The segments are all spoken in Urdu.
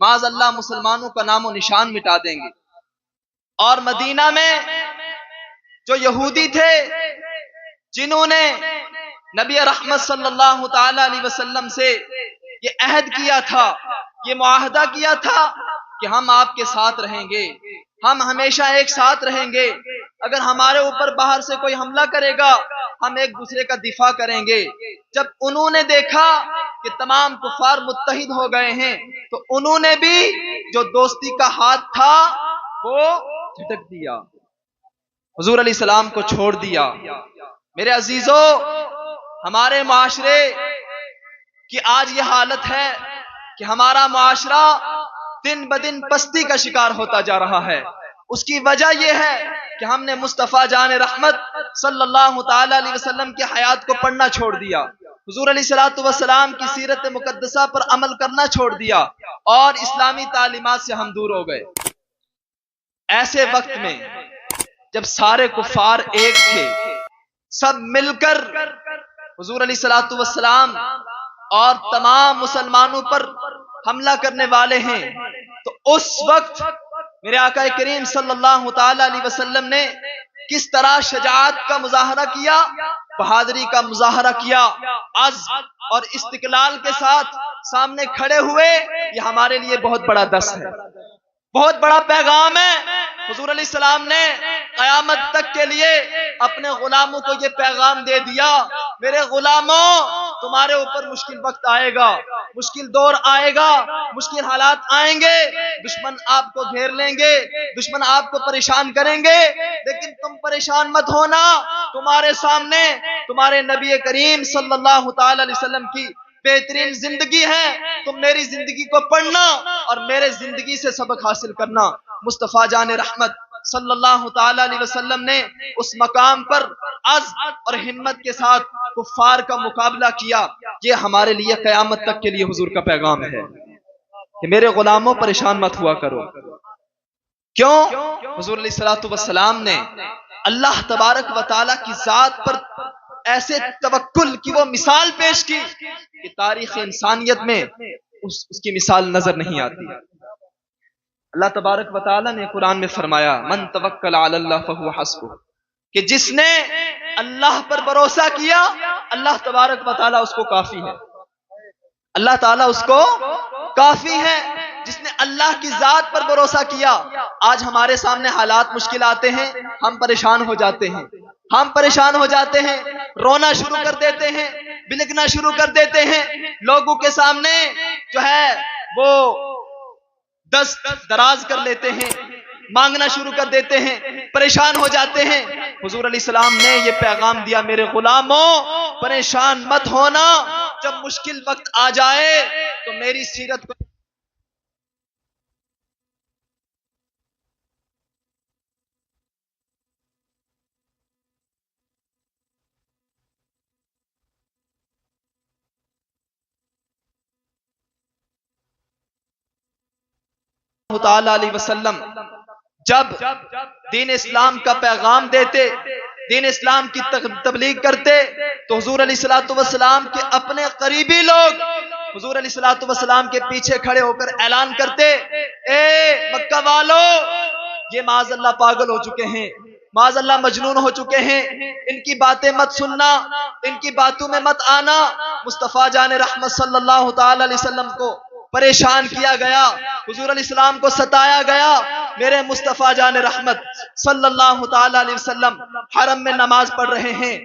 معاذ اللہ مسلمانوں کا نام و نشان مٹا دیں گے۔ اور مدینہ میں جو یہودی تھے جنہوں نے نبی رحمت صلی اللہ تعالی علیہ وسلم سے یہ عہد کیا تھا، یہ معاہدہ کیا تھا کہ ہم آپ کے ساتھ رہیں گے، ہم ہمیشہ ایک ساتھ رہیں گے، اگر ہمارے اوپر باہر سے کوئی حملہ کرے گا ہم ایک دوسرے کا دفاع کریں گے۔ جب انہوں نے دیکھا کہ تمام کفار متحد ہو گئے ہیں تو انہوں نے بھی جو دوستی کا ہاتھ تھا وہ جھٹک دیا، حضور علیہ السلام کو چھوڑ دیا۔ میرے عزیزو، ہمارے معاشرے کی آج یہ حالت ہے کہ ہمارا معاشرہ دن بدن پستی کا شکار ہوتا جا رہا ہے۔ اس کی وجہ یہ ہے کہ ہم نے مصطفیٰ جان رحمت صلی اللہ تعالی علیہ وسلم کی حیات کو پڑھنا چھوڑ دیا، حضور علیہ السلام کی سیرت مقدسہ پر عمل کرنا چھوڑ دیا اور اسلامی تعلیمات سے ہم دور ہو گئے۔ ایسے وقت میں جب سارے کفار ایک تھے، سب مل کر حضور علیہ السلام اور تمام مسلمانوں پر حملہ کرنے والے ہیں، تو اس وقت میرے آقا کریم صلی اللہ تعالی علیہ وسلم نے کس طرح شجاعت کا مظاہرہ کیا، بہادری کا مظاہرہ کیا، عزم اور استقلال کے ساتھ سامنے کھڑے ہوئے۔ یہ ہمارے لیے بہت بڑا درس ہے، بہت بڑا پیغام ہے۔ حضور علیہ السلام نے قیامت تک کے لیے اپنے غلاموں کو یہ پیغام دے دیا، میرے غلاموں تمہارے اوپر مشکل وقت آئے گا، مشکل دور آئے گا، مشکل حالات آئیں گے، دشمن آپ کو گھیر لیں گے، دشمن آپ کو پریشان کریں گے، لیکن تم پریشان مت ہونا، تمہارے سامنے تمہارے نبی کریم صلی اللہ تعالی علیہ وسلم کی بہترین زندگی ہے، تم میری زندگی کو پڑھنا اور میرے زندگی سے سبق حاصل کرنا۔ مصطفیٰ جان رحمت صلی اللہ تعالی علیہ وسلم نے اس مقام پر عزم اور ہمت کے ساتھ کفار کا مقابلہ کیا۔ یہ ہمارے لیے قیامت تک کے لیے حضور کا پیغام ہے کہ میرے غلاموں پریشان مت ہوا کرو۔ کیوں؟ حضور علیہ السلام نے اللہ تبارک و تعالی کی ذات پر ایسے توکل کی وہ مثال پیش کی کہ تاریخ انسانیت میں اس کی مثال نظر نہیں آتی۔ اللہ تبارک و تعالی نے قرآن میں فرمایا، من توکل علی اللہ فہو حسبہ، کہ جس نے اللہ پر بھروسہ کیا اللہ تبارک و تعالی اس کو کافی ہے، اللہ تعالی اس کو کافی ہے۔ جس نے اللہ کی ذات پر بھروسہ کیا، آج ہمارے سامنے حالات مشکل آتے ہیں، ہم پریشان ہو جاتے ہیں، ہم پریشان ہو جاتے ہیں، رونا شروع کر دیتے ہیں، بلکنا شروع کر دیتے ہیں، لوگوں کے سامنے جو ہے وہ دست دراز کر لیتے ہیں، مانگنا شروع کر دیتے ہیں، پریشان ہو جاتے ہیں۔ حضور علیہ السلام نے یہ پیغام دیا، میرے غلاموں پریشان مت ہونا، جب مشکل وقت آ جائے تو میری سیرت کو تعالی علیہ وسلم جب دین اسلام کا پیغام دیتے، دین اسلام کی تبلیغ کرتے تو حضور علیہ السلام کے اپنے قریبی لوگ حضور علیہ السلام کے پیچھے کھڑے ہو کر اعلان کرتے، اے مکہ والو، یہ معاذ اللہ پاگل ہو چکے ہیں، معاذ اللہ مجنون ہو چکے ہیں، ان کی باتیں مت سننا، ان کی باتوں میں مت آنا۔ مصطفیٰ جان رحمت صلی اللہ تعالی علیہ وسلم کو پریشان کیا گیا، حضور علیہ السلام کو ستایا گیا۔ میرے مصطفیٰ جان رحمت صلی اللہ تعالی علیہ وسلم حرم میں نماز پڑھ رہے ہیں،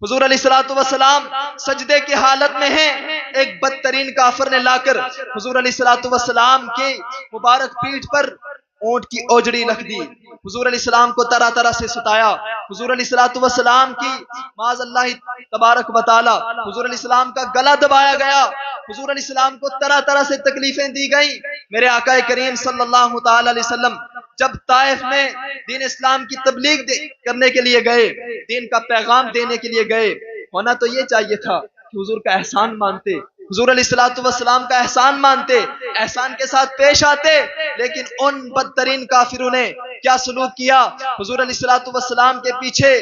حضور علیہ السلام سجدے کی حالت میں ہیں، ایک بدترین کافر نے لا کر حضور علیہ السلام کی مبارک پیٹھ پر اونٹ کی اوجڑی رکھ دی، حضور علیہ السلام کو طرح طرح سے ستایا، حضور علیہ السلام کی معاذ اللہ تبارک و تعالی حضور علیہ السلام کا گلا دبایا گیا، حضور علیہ السلام کو طرح طرح سے تکلیفیں دی گئیں۔ میرے آقا کریم صلی اللہ تعالی علیہ وسلم جب طائف میں دین اسلام کی تبلیغ کرنے کے لیے گئے، دین کا پیغام دینے کے لیے گئے، ہونا تو یہ چاہیے تھا کہ حضور کا احسان مانتے، حضور علیہ السلام کا احسان مانتے، احسان کے ساتھ پیش آتے، لیکن ان بدترین کافروں نے کیا سلوک کیا، حضور علیہ السلام کے پیچھے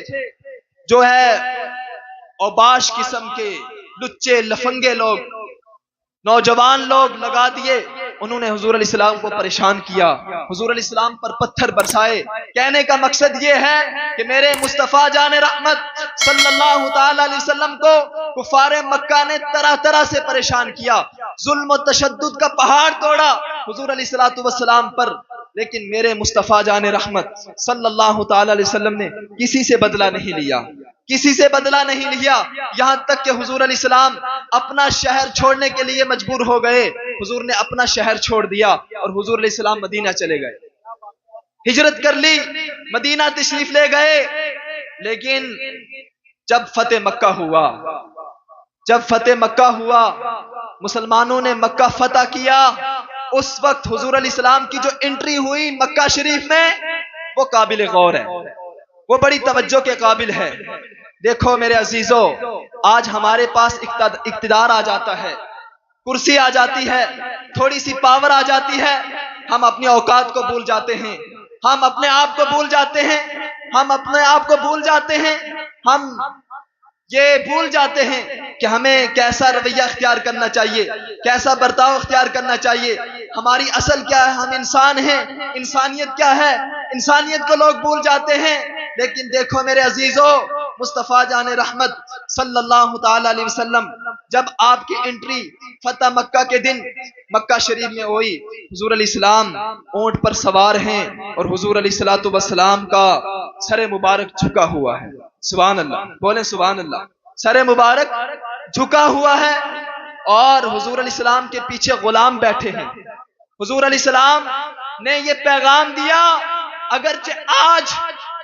جو ہے اوباش قسم کے لچے لفنگے لوگ، نوجوان لوگ لگا دیے، انہوں نے حضور علیہ السلام کو پریشان کیا، حضور علیہ السلام پر پتھر برسائے۔ کہنے کا مقصد یہ ہے کہ میرے مصطفیٰ جان رحمت صلی اللہ تعالی علیہ وسلم کو کفار مکہ نے طرح طرح سے پریشان کیا، ظلم و تشدد کا پہاڑ توڑا حضور علیہ السلام پر، لیکن میرے مصطفیٰ جان رحمت صلی اللہ تعالی علیہ وسلم نے کسی سے بدلہ نہیں لیا، کسی سے بدلہ نہیں لیا، یہاں تک کہ حضور علیہ السلام اپنا شہر چھوڑنے کے لیے مجبور ہو گئے۔ حضور نے اپنا شہر چھوڑ دیا اور حضور علیہ السلام مدینہ چلے گئے، ہجرت کر لی، مدینہ تشریف لے گئے۔ لیکن جب فتح مکہ ہوا، جب فتح مکہ ہوا، مسلمانوں نے مکہ فتح کیا، اس وقت حضور علیہ السلام کی جو انٹری ہوئی مکہ شریف میں وہ قابل غور ہے، وہ بڑی توجہ کے قابل ہے۔ دیکھو میرے عزیزو، آج ہمارے پاس اقتدار آ جاتا ہے، کرسی آ جاتی ہے، تھوڑی سی پاور آ جاتی ہے، ہم اپنی اوقات کو بھول جاتے ہیں، ہم اپنے آپ کو بھول جاتے ہیں، ہم اپنے آپ کو بھول جاتے ہیں، ہم یہ بھول جاتے ہیں کہ ہمیں کیسا رویہ اختیار کرنا چاہیے، کیسا برتاؤ اختیار کرنا چاہیے، ہماری اصل کیا ہے، ہم انسان ہیں، انسانیت کیا ہے، انسانیت کو لوگ بھول جاتے ہیں۔ لیکن دیکھو میرے عزیزو، مصطفیٰ جان رحمت صلی اللہ تعالی علیہ وسلم جب آپ کی انٹری فتح مکہ کے دن مکہ شریف میں ہوئی، حضور علیہ السلام اونٹ پر سوار ہیں اور حضور علیہ السلام کا سر مبارک جھکا ہوا ہے، سبحان اللہ، بولیں سبحان اللہ، سر مبارک جھکا ہوا ہے، اور حضور علیہ السلام کے پیچھے غلام بیٹھے ہیں۔ حضور علیہ السلام نے یہ پیغام دیا، اگرچہ آج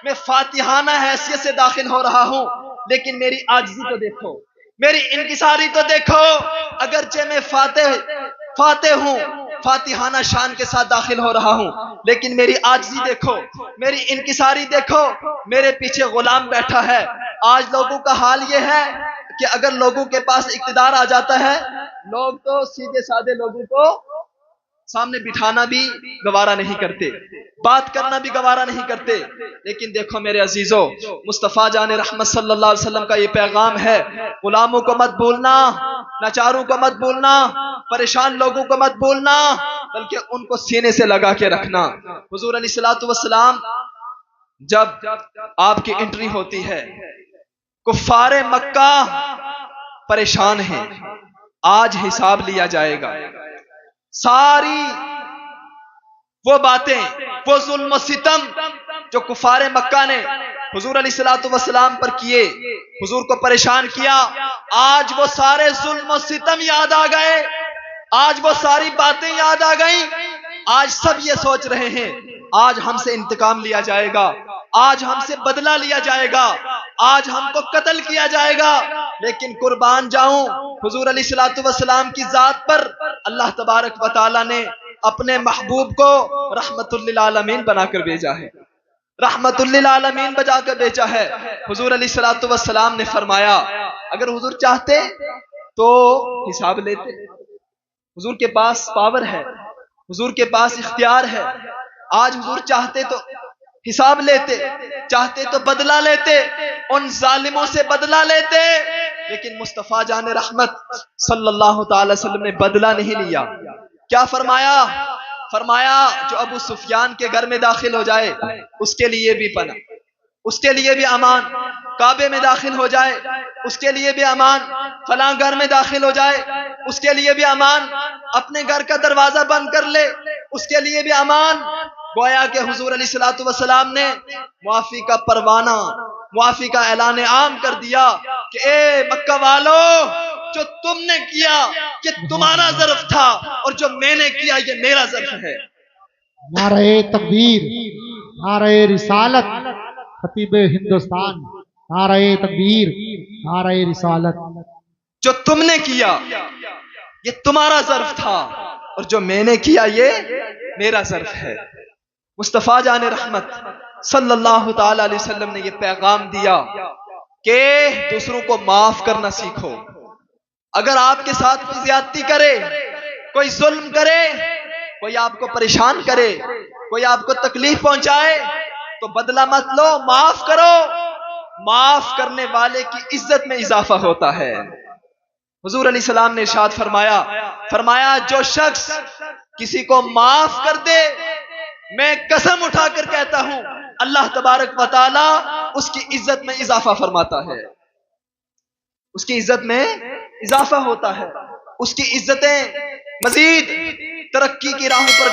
میں فاتحانہ حیثیت سے داخل ہو رہا ہوں، لیکن میری عاجزی تو دیکھو، میری انکساری تو دیکھو، اگرچہ میں فاتح ہوں، فاتحانہ شان کے ساتھ داخل ہو رہا ہوں، لیکن میری عاجزی دیکھو، میری انکساری دیکھو، میرے پیچھے غلام بیٹھا ہے۔ آج لوگوں کا حال یہ ہے کہ اگر لوگوں کے پاس اقتدار آ جاتا ہے، لوگ تو سیدھے سادے لوگوں کو سامنے بٹھانا بھی گوارا نہیں کرتے، بات کرنا بھی گوارا نہیں کرتے۔ لیکن دیکھو میرے عزیزو، مصطفیٰ جان رحمت صلی اللہ علیہ وسلم کا یہ پیغام ہے، غلاموں کو مت بھولنا، ناچاروں کو مت بھولنا، پریشان لوگوں کو مت بھولنا، بلکہ ان کو سینے سے لگا کے رکھنا۔ حضور علیہ السلام جب آپ کی انٹری ہوتی ہے، کفار مکہ پریشان ہیں، آج حساب لیا جائے گا، ساری وہ باتیں، وہ ظلم و ستم جو کفار مکہ نے حضور علیہ السلام پر کیے، حضور کو پریشان کیا، آج وہ سارے ظلم و ستم یاد آ گئے، آج وہ ساری باتیں یاد آ گئیں، آج سب یہ سوچ رہے ہیں آج ہم سے انتقام لیا جائے گا، آج ہم سے بدلہ لیا جائے گا، آج ہم کو قتل کیا جائے گا۔ لیکن قربان جاؤں، حضور علیہ السلام کی ذات پر اللہ تبارک و تعالی نے اپنے محبوب کو رحمت للعالمین بنا کر بھیجا ہے، رحمت للعالمین بجا کر بھیجا ہے۔ حضور علیہ السلام نے فرمایا اگر حضور چاہتے تو حساب لیتے، حضور کے پاس پاور ہے، حضور کے پاس اختیار ہے، آج حضور چاہتے تو حساب لیتے، چاہتے تو بدلہ لیتے، ان ظالموں سے بدلہ لیتے، لیکن مصطفیٰ جان رحمت صلی اللہ تعالی وسلم نے بدلہ نہیں لیا۔ کیا فرمایا؟ فرمایا جو ابو سفیان کے گھر میں داخل ہو جائے اس کے لیے بھی پناہ، اس کے لیے بھی امان، کعبے میں داخل ہو جائے اس کے لیے بھی امان، فلاں گھر میں داخل ہو جائے اس کے لیے بھی امان، اپنے گھر کا دروازہ بند کر لے اس کے لیے بھی امان۔ گویا کہ حضور علیہ السلام نے معافی کا پروانہ، معافی کا اعلان عام کر دیا کہ اے مکہ والو، جو تم نے کیا یہ تمہارا ظرف تھا اور جو میں نے کیا یہ میرا ظرف ہے۔ نعرہ تکبیر، نعرہ رسالت، خطیب ہندوستان، نعرہ تکبیر، نعرہ رسالت۔ جو تم نے کیا یہ تمہارا ظرف تھا اور جو میں نے کیا یہ میرا ظرف ہے۔ مصطفیٰ جان رحمت صلی اللہ تعالی علیہ وسلم نے یہ پیغام دیا کہ دوسروں کو معاف کرنا سیکھو۔ اگر آپ کے ساتھ کوئی زیادتی کرے، کوئی ظلم کرے، کوئی آپ کو پریشان کرے، کوئی آپ کو تکلیف پہنچائے تو بدلہ مت لو، معاف کرو۔ معاف کرنے والے کی عزت میں اضافہ ہوتا ہے۔ حضور علیہ السلام نے ارشاد فرمایا جو شخص کسی کو معاف کر دے، میں قسم اٹھا کر کہتا ہوں اللہ تبارک و تعالی اس کی عزت میں اضافہ فرماتا ہے، اس کی عزت میں اضافہ ہوتا ہے، اس کی عزتیں مزید ترقی کی راہوں پر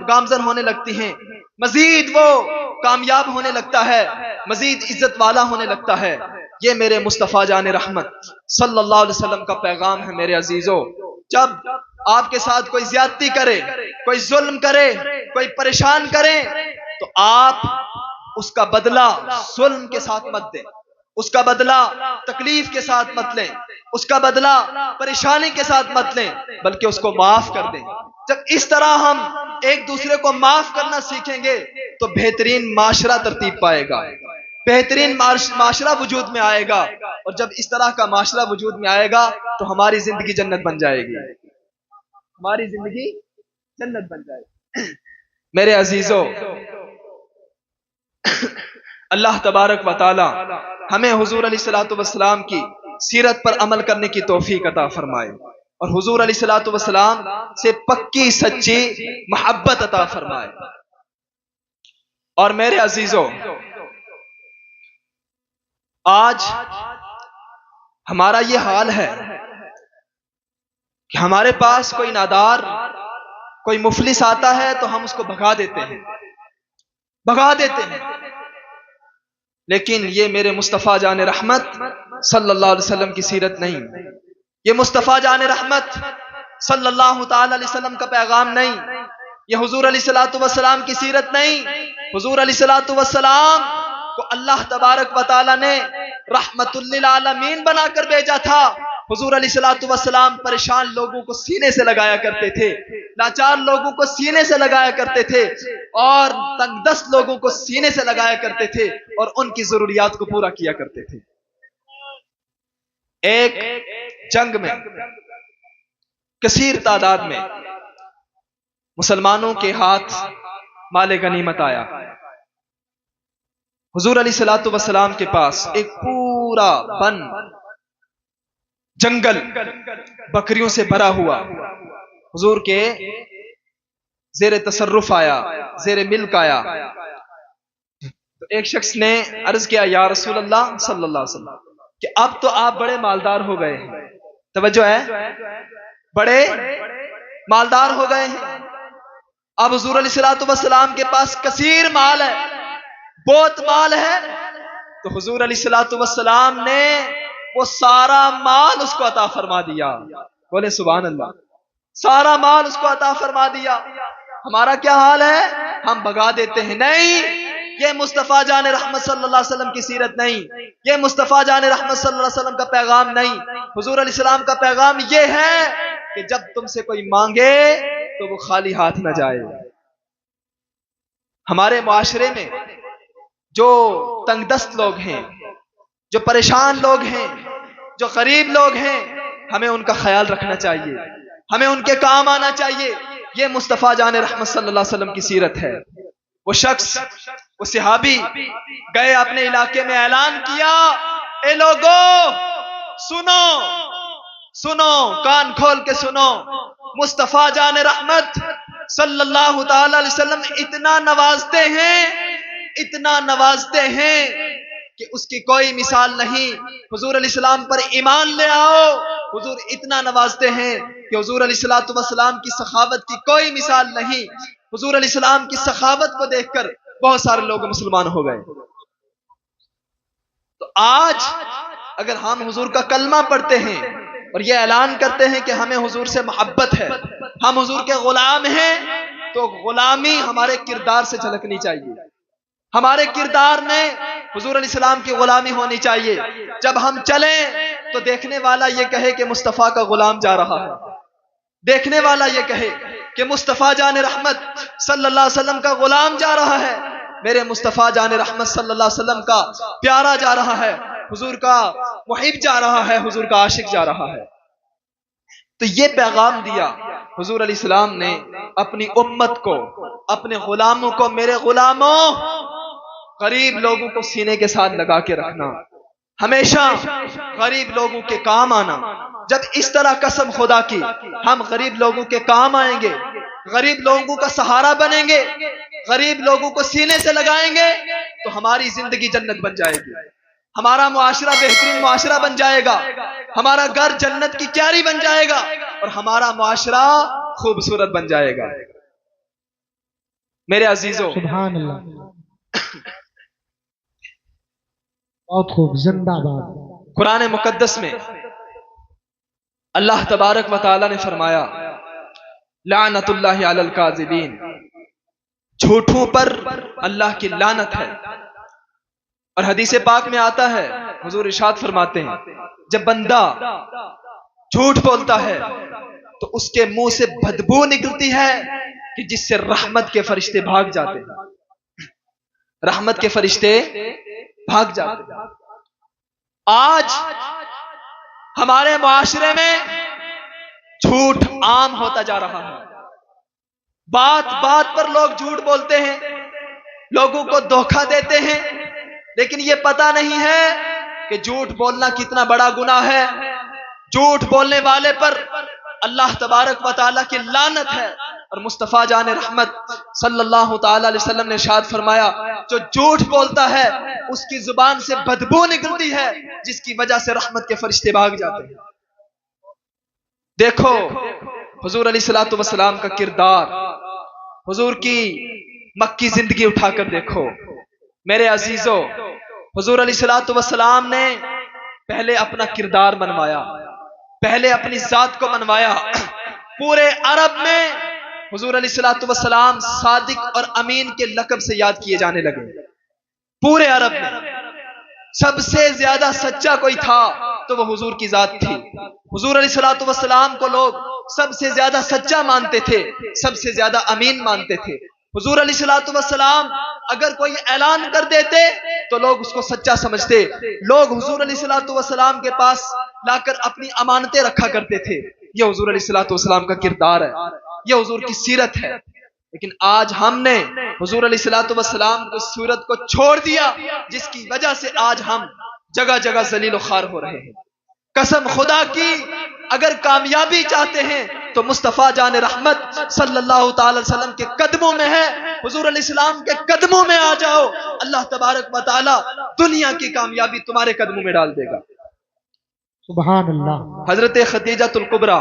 گامزن ہونے لگتی ہیں، مزید وہ کامیاب ہونے لگتا ہے، مزید عزت والا ہونے لگتا ہے۔ یہ میرے مصطفیٰ جان رحمت صلی اللہ علیہ وسلم کا پیغام ہے میرے عزیزوں۔ جب آپ کے ساتھ کوئی زیادتی کرے، کوئی ظلم کرے، کوئی پریشان کرے، تو آپ اس کا بدلہ ظلم کے ساتھ مت دیں، اس کا بدلہ تکلیف کے ساتھ مت لیں، اس کا بدلہ پریشانی کے ساتھ مت لیں، بلکہ اس کو معاف کر دیں۔ جب اس طرح ہم ایک دوسرے کو معاف کرنا سیکھیں گے تو بہترین معاشرہ ترتیب پائے گا، بہترین معاشرہ وجود میں آئے گا، اور جب اس طرح کا معاشرہ وجود میں آئے گا تو ہماری زندگی جنت بن جائے گی، ہماری زندگی جنت بن جائے گی۔ میرے عزیزوں، اللہ تبارک و تعالی ہمیں حضور علیہ الصلوۃ والسلام کی سیرت پر عمل کرنے کی توفیق عطا فرمائے، اور حضور علیہ الصلوۃ والسلام سے پکی سچی محبت عطا فرمائے۔ اور میرے عزیزوں، آج ہمارا یہ حال ہے کہ ہمارے پاس کوئی نادار، کوئی مفلس آتا ہے تو ہم اس کو بھگا دیتے ہیں، لیکن یہ میرے مصطفیٰ جان رحمت صلی اللہ علیہ وسلم کی سیرت نہیں، یہ مصطفیٰ جان رحمت صلی اللہ تعالی علیہ وسلم کا پیغام نہیں، یہ حضور علیہ الصلوۃ والسلام کی سیرت نہیں۔ حضور علیہ الصلوۃ والسلام کو اللہ تبارک و تعالی نے رحمت للعالمین بنا کر بھیجا تھا۔ حضور علیہ الصلوۃ والسلام پریشان لوگوں کو سینے سے لگایا کرتے تھے، لاچار لوگوں کو سینے سے لگایا کرتے تھے، اور تنگ دست لوگوں کو سینے سے لگایا کرتے تھے، اور ان کی ضروریات کو پورا کیا کرتے تھے۔ ایک جنگ میں کثیر تعداد میں مسلمانوں کے ہاتھ مال غنیمت آیا۔ حضور علیہ الصلوۃ والسلام کے پاس ایک پورا بن جنگل بکریوں سے بھرا ہوا حضور کے زیر تصرف آیا، زیر ملک آیا۔ تو ایک شخص نے عرض کیا، یا رسول اللہ صلی اللہ علیہ وسلم، کہ اب تو آپ بڑے مالدار ہو گئے ہیں، توجہ ہے، بڑے مالدار ہو گئے ہیں، اب حضور علیہ الصلوۃ والسلام کے پاس کثیر مال ہے، بہت مال ہے۔ تو حضور علیہ الصلوۃ والسلام نے وہ سارا مال اس کو عطا فرما دیا، بولے سبحان اللہ، سارا مال اس کو عطا فرما دیا۔ ہمارا کیا حال ہے؟ ہم بھگا دیتے ہیں۔ نہیں، یہ مصطفیٰ جان رحمت صلی اللہ علیہ وسلم کی سیرت نہیں، یہ مصطفیٰ جان رحمت صلی اللہ علیہ وسلم کا پیغام نہیں۔ حضور علیہ السلام کا پیغام یہ ہے کہ جب تم سے کوئی مانگے تو وہ خالی ہاتھ نہ جائے۔ ہمارے معاشرے میں جو تنگ دست لوگ ہیں، جو پریشان لوگ ہیں، جو غریب لوگ ہیں، ہمیں ان کا خیال رکھنا چاہیے، ہمیں ان کے کام آنا چاہیے۔ یہ مصطفیٰ جان رحمت صلی اللہ علیہ وسلم کی سیرت ہے۔ وہ شخص، وہ صحابی گئے اپنے علاقے میں، اعلان کیا، اے لوگو سنو سنو، کان کھول کے سنو، مصطفیٰ جان رحمت صلی اللہ تعالی علیہ وسلم اتنا نوازتے ہیں، اتنا نوازتے ہیں کہ اس کی کوئی مثال نہیں۔ حضور علیہ السلام پر ایمان لے آؤ۔ حضور اتنا نوازتے ہیں کہ حضور علیہ الصلوۃ والسلام کی سخاوت کی کوئی مثال نہیں۔ حضور علیہ السلام کی سخاوت کو دیکھ کر بہت سارے لوگ مسلمان ہو گئے۔ تو آج اگر ہم حضور کا کلمہ پڑھتے ہیں اور یہ اعلان کرتے ہیں کہ ہمیں حضور سے محبت ہے، ہم حضور کے غلام ہیں، تو غلامی ہمارے کردار سے جھلکنی چاہیے، ہمارے کردار میں حضور علیہ السلام کی غلامی ہونی چاہیے۔ جب ہم چلیں تو دیکھنے والا یہ کہے کہ مصطفیٰ کا غلام جا رہا ہے، دیکھنے والا یہ کہے کہ مصطفیٰ جان رحمت صلی اللہ علیہ وسلم کا غلام جا رہا ہے، میرے مصطفیٰ جان رحمت صلی اللہ علیہ وسلم کا پیارا جا رہا ہے، حضور کا محب جا رہا ہے، حضور کا عاشق جا رہا ہے۔ تو یہ پیغام دیا حضور علیہ السلام نے اپنی امت کو، اپنے غلاموں کو، میرے غلاموں، غریب لوگوں کو سینے کے ساتھ لگا کے رکھنا، ہمیشہ غریب لوگوں کے کام آنا۔ جب اس طرح قسم خدا کی ہم غریب لوگوں کے کام آئیں گے، غریب لوگوں کا سہارا بنیں گے، غریب لوگوں کو سینے سے لگائیں گے تو ہماری زندگی جنت بن جائے گی، ہمارا معاشرہ بہترین معاشرہ بن جائے گا، ہمارا گھر جنت کی کیاری بن جائے گا اور ہمارا معاشرہ خوبصورت بن جائے گا۔ میرے عزیزوں، سبحان اللہ، بہت خوب، زندہ باد۔ قرآن مقدس میں اللہ تبارک و تعالی نے فرمایا لعنت اللہ علی الکاذبین، جھوٹوں پر اللہ کی لعنت ہے۔ اور حدیث پاک میں آتا ہے، حضور ارشاد فرماتے ہیں جب بندہ جھوٹ بولتا ہے تو اس کے منہ سے بدبو نکلتی ہے کہ جس سے رحمت کے فرشتے بھاگ جاتے ہیں، رحمت کے فرشتے بھاگ جاتے ہیں۔ آج ہمارے معاشرے میں جھوٹ عام ہوتا جا رہا ہے، بات بات پر لوگ جھوٹ بولتے ہیں، لوگوں کو دھوکہ دیتے ہیں، لیکن یہ پتہ نہیں ہے کہ جھوٹ بولنا کتنا بڑا گناہ ہے۔ جھوٹ بولنے والے پر اللہ تبارک و تعالیٰ کی لعنت ہے، اور مصطفیٰ جان رحمت صلی اللہ تعالی علیہ وسلم نے ارشاد فرمایا جو جھوٹ بولتا ہے اس کی زبان سے بدبو نکلتی ہے جس کی وجہ سے رحمت کے فرشتے بھاگ جاتے ہیں۔ دیکھو حضور علیہ الصلوۃ والسلام کا کردار، حضور کی مکی زندگی اٹھا کر دیکھو۔ میرے عزیزو، حضور علیہ الصلوۃ والسلام نے پہلے اپنا کردار منوایا، پہلے اپنی ذات کو منوایا۔ پورے عرب میں حضور علیہ الصلوۃ والسلام صادق اور امین کے لقب سے یاد کیے جانے لگے۔ پورے عرب میں سب سے زیادہ سچا کوئی تھا تو وہ حضور کی ذات تھی۔ حضور علیہ الصلوۃ والسلام کو لوگ سب سے زیادہ سچا مانتے تھے، سب سے زیادہ امین مانتے تھے۔ حضور علیہ الصلوۃ والسلام اگر کوئی اعلان کر دیتے تو لوگ اس کو سچا سمجھتے، لوگ حضور علیہ الصلوۃ والسلام کے پاس لا کر اپنی امانتیں رکھا کرتے تھے۔ یہ حضور علیہ الصلوۃ والسلام کا کردار ہے، یہ حضور کی سیرت ہے۔ لیکن آج ہم نے حضور علیہ الصلوۃ والسلام کی سیرت کو چھوڑ دیا، جس کی وجہ سے آج ہم جگہ جگہ ذلیل و خوار ہو رہے ہیں۔ قسم خدا کی اگر کامیابی چاہتے ہیں تو مصطفیٰ جان رحمت صلی اللہ تعالی وسلم کے قدموں میں ہے، حضور علیہ السلام کے قدموں میں آ جاؤ، اللہ تبارک و تعالی دنیا کی کامیابی تمہارے قدموں میں ڈال دے گا۔ سبحان اللہ۔ حضرت خدیجہ الکبریٰ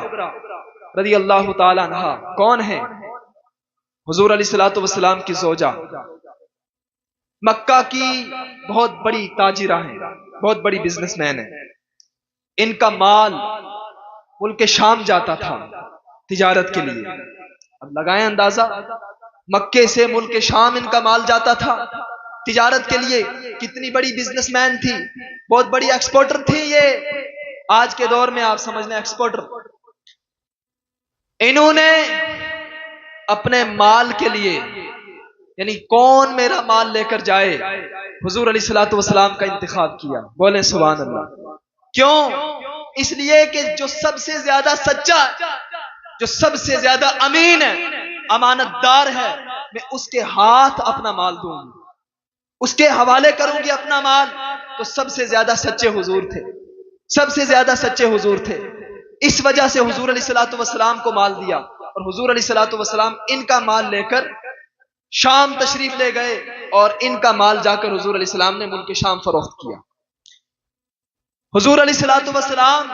رضی اللہ تعالی عنہا کون ہیں؟ حضور علیہ الصلوۃ والسلام کی زوجہ، مکہ کی بہت بڑی تاجرہ ہیں، بہت بڑی بزنس مین ہیں۔ ان کا مال ملک شام جاتا تھا تجارت کے لیے۔ اب لگائیں اندازہ، مکے سے ملک شام ان کا مال جاتا تھا تجارت کے لیے۔ کتنی بڑی بزنس مین تھی، بہت بڑی ایکسپورٹر تھی یہ۔ آج کے دور میں آپ سمجھ لیں ایکسپورٹر۔ انہوں نے اپنے مال کے لیے، یعنی کون میرا مال لے کر جائے، حضور علیہ الصلوۃ والسلام کا انتخاب کیا۔ بولیں سبحان اللہ۔ کیوں؟ اس لیے کہ جو سب سے زیادہ سچا، جو سب سے زیادہ امین ہے، امانت دار ہے، میں اس کے ہاتھ اپنا مال دوں گی، اس کے حوالے کروں گی اپنا مال۔ تو سب سے زیادہ سچے حضور تھے، سب سے زیادہ سچے حضور تھے۔ اس وجہ سے حضور علیہ الصلوۃ والسلام کو مال دیا، اور حضور علیہ الصلوۃ والسلام ان کا مال لے کر شام تشریف لے گئے، اور ان کا مال جا کر حضور علیہ السلام نے ملک شام فروخت کیا۔ حضور علیہ الصلوۃ والسلام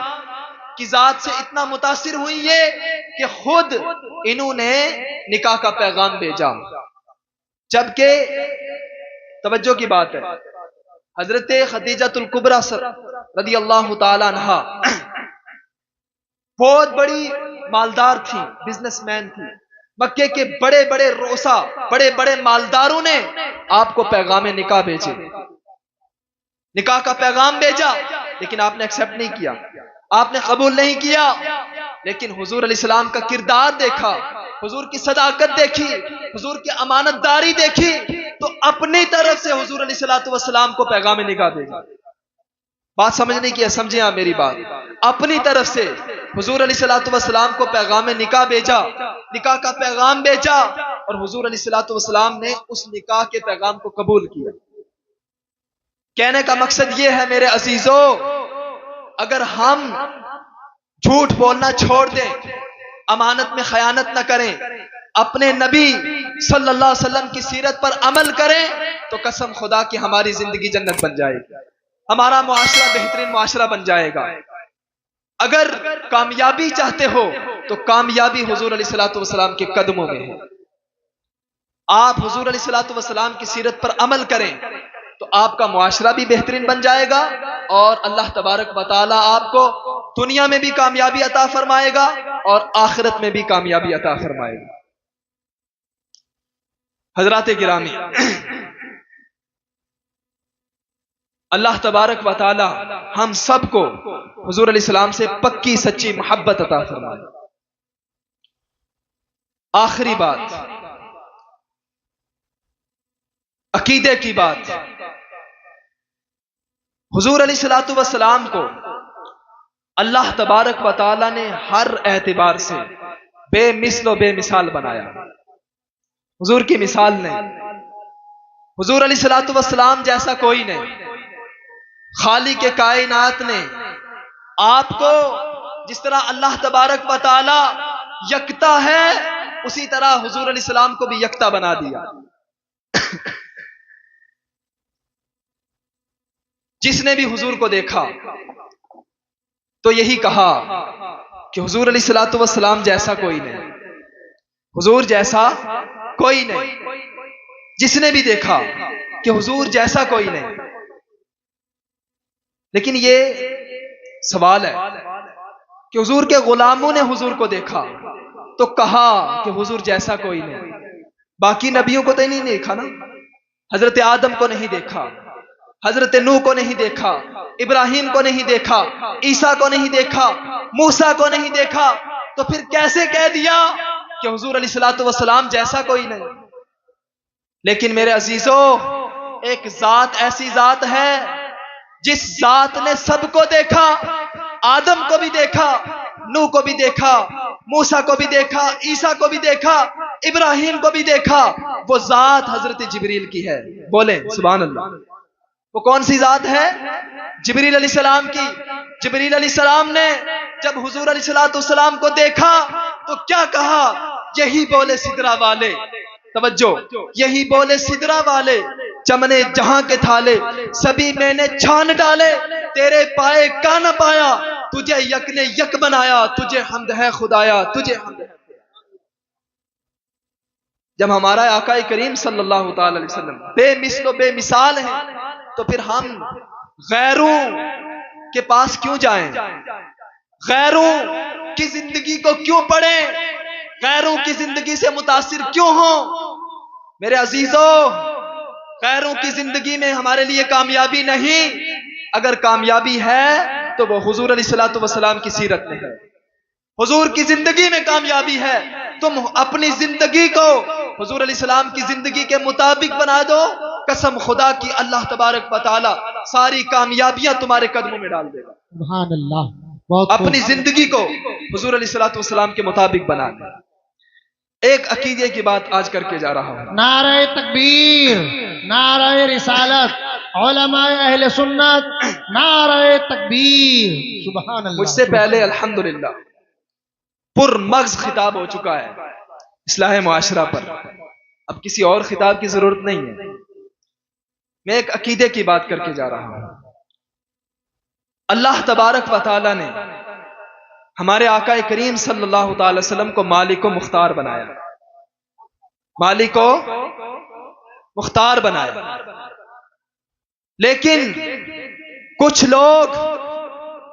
کی ذات سے اتنا متاثر ہوئی یہ کہ خود انہوں نے نکاح کا پیغام بھیجا، جبکہ توجہ کی بات ہے حضرت خدیجہ الکبریٰ رضی اللہ تعالی عنہا بہت بڑی مالدار تھی، بزنس مین تھی۔ مکے کے بڑے بڑے روسا، بڑے بڑے مالداروں نے آپ کو پیغام نکاح بھیجے، نکاح کا پیغام بھیجا، لیکن آپ نے ایکسپٹ نہیں کیا، آپ نے قبول نہیں کیا۔ لیکن حضور علیہ السلام کا کردار دیکھا، حضور کی صداقت دیکھی، حضور کی امانت داری دیکھی، تو اپنی طرف سے حضور علیہ الصلوۃ والسلام کو پیغام نکاح بھیجا۔ بات سمجھنے کی ہے، سمجھیں آپ میری بات۔ اپنی طرف سے حضور علیہ الصلوۃ والسلام کو پیغام نکاح بھیجا، نکاح کا پیغام بھیجا، اور حضور علیہ الصلوۃ والسلام نے اس نکاح کے پیغام کو قبول کیا۔ کہنے کا مقصد یہ ہے میرے عزیزو، اگر ہم جھوٹ بولنا چھوڑ دیں، امانت میں خیانت نہ کریں، اپنے نبی صلی اللہ علیہ وسلم کی سیرت پر عمل کریں تو قسم خدا کی ہماری زندگی جنت بن جائے گی، ہمارا معاشرہ بہترین معاشرہ بن جائے گا۔ اگر کامیابی چاہتے ہو تو کامیابی حضور علیہ الصلوۃ والسلام کے قدموں میں ہے۔ آپ حضور علیہ الصلوۃ والسلام کی سیرت پر عمل کریں تو آپ کا معاشرہ بھی بہترین بن جائے گا اور اللہ تبارک و تعالی آپ کو دنیا میں بھی کامیابی عطا فرمائے گا اور آخرت میں بھی کامیابی عطا فرمائے گا۔ حضرات گرامی، اللہ تبارک و تعالی ہم سب کو حضور علیہ السلام سے پکی سچی محبت عطا فرمائے۔ آخری بات، عقیدے کی بات۔ حضور علیہ الصلوۃ والسلام کو اللہ تبارک و تعالی نے ہر اعتبار سے بے مثل و بے مثال بنایا۔ حضور کی مثال نہیں، حضور علیہ الصلوۃ والسلام جیسا کوئی نہیں۔ خالق کے کائنات نے آپ کو جس طرح اللہ تبارک و تعالی یکتا ہے اسی طرح حضور علیہ السلام کو بھی یکتا بنا دیا۔ جس نے بھی حضور کو دیکھا تو یہی کہا کہ حضور علیہ الصلوۃ والسلام جیسا کوئی نہیں، حضور جیسا کوئی نہیں۔ جس نے بھی دیکھا کہ حضور جیسا کوئی نہیں۔ لیکن یہ سوال ہے کہ حضور کے غلاموں نے حضور کو دیکھا تو کہا کہ حضور جیسا کوئی نہیں۔ باقی نبیوں کو تو نہیں دیکھا نا، حضرت آدم کو نہیں دیکھا، حضرت نوح کو نہیں دیکھا، ابراہیم کو نہیں دیکھا، عیسیٰ کو نہیں دیکھا، موسیٰ کو نہیں دیکھا، تو پھر کیسے کہہ دیا کہ حضور علیہ الصلوۃ والسلام جیسا کوئی نہیں؟ لیکن میرے عزیزو، ایک ذات ایسی ذات ہے جس ذات نے سب کو دیکھا، آدم کو بھی دیکھا، نوح کو بھی دیکھا، موسیٰ کو بھی دیکھا، عیسیٰ کو بھی دیکھا، ابراہیم کو بھی دیکھا۔ وہ ذات حضرت جبریل کی ہے۔ بولیں سبحان اللہ۔ وہ کون سی ذات ہے؟ جبریل علیہ السلام کی۔ جبریل علیہ السلام نے جب حضور علیہ الصلوۃ والسلام کو دیکھا تو کیا کہا؟ یہی بولے سدرا والے، توجہ، یہی بولے سدرا والے، چمنے جہاں کے تھالے سبھی میں نے چھان ڈالے، تیرے پائے کا نہ پایا، تجھے یک نے یک بنایا، تجھے حمد ہے خدایا، تجھے حمد ہے۔ جب ہمارا آقا کریم صلی اللہ تعالی علیہ وسلم بے مثل و بے مثال ہیں تو پھر ہم غیروں کے پاس کیوں جائیں؟ غیروں کی زندگی کو کیوں پڑھیں؟ غیروں کی زندگی سے متاثر کیوں ہوں؟ میرے عزیزو، غیروں کی زندگی میں ہمارے لیے کامیابی نہیں، اگر کامیابی ہے تو وہ حضور علیہ الصلوۃ والسلام کی سیرت میں ہے، حضور کی زندگی میں کامیابی ہے۔ تم اپنی زندگی کو حضور علیہ السلام کی زندگی کے مطابق بنا دو، قسم خدا کی اللہ تبارک و تعالی ساری کامیابیاں تمہارے قدموں میں ڈال دے گا۔ سبحان اللہ۔ بہت اپنی زندگی کو حضور علیہ الصلوۃ والسلام کے مطابق بنا دے۔ ایک عقیدے کی بات آج کر کے جا رہا ہوں۔ نعرہ تکبیر، نعرہ رسالت، علماء اہل سنت، نعرہ تکبیر، سبحان اللہ۔ مجھ سے پہلے الحمدللہ پر مغز خطاب ہو چکا ہے اصلاح معاشرہ پر، اب کسی اور خطاب کی ضرورت نہیں ہے۔ میں ایک عقیدے کی بات کر کے جا رہا ہوں۔ اللہ تبارک و تعالی نے ہمارے آقا کریم صلی اللہ تعالی وسلم کو مالک و مختار بنایا، مالک و مختار بنایا، لیکن کچھ لوگ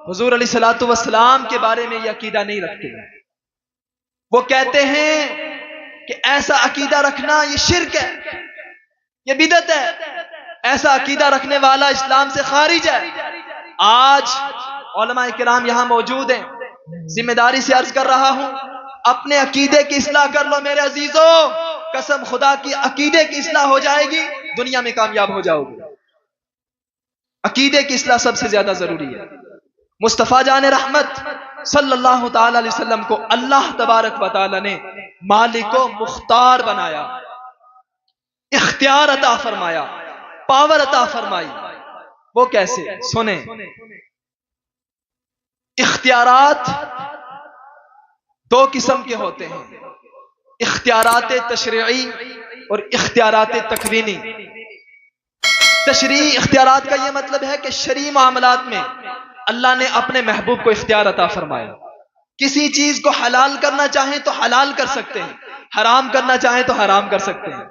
حضور علیہ الصلوۃ والسلام کے بارے میں یہ عقیدہ نہیں رکھتے۔ وہ کہتے ہیں کہ ایسا عقیدہ رکھنا یہ شرک ہے، یہ بدعت ہے، ایسا عقیدہ رکھنے والا اسلام سے خارج ہے۔ آج علماء کرام یہاں موجود ہیں، ذمہ داری سے عرض کر رہا ہوں، اپنے عقیدے کی اصلاح کر لو میرے عزیزو، قسم خدا کی عقیدے کی اصلاح ہو جائے گی، دنیا میں کامیاب ہو جاؤ گے۔ عقیدے کی اصلاح سب سے زیادہ ضروری ہے۔ مصطفیٰ جان رحمت صلی اللہ تعالی علیہ وسلم کو اللہ تبارک و تعالی نے مالک و مختار بنایا، اختیار عطا فرمایا، پاور عطا فرمائی۔ وہ کیسے؟ سنیں، اختیارات دو قسم کے ہوتے ہیں۔ اختیارات تشریعی اور اختیارات تکوینی۔ تشریعی اختیارات کا یہ مطلب ہے کہ شرعی معاملات میں اللہ نے اپنے محبوب کو اختیار عطا فرمایا، کسی چیز کو حلال کرنا چاہیں تو حلال کر سکتے ہیں، حرام کرنا چاہیں تو حرام کر سکتے ہیں،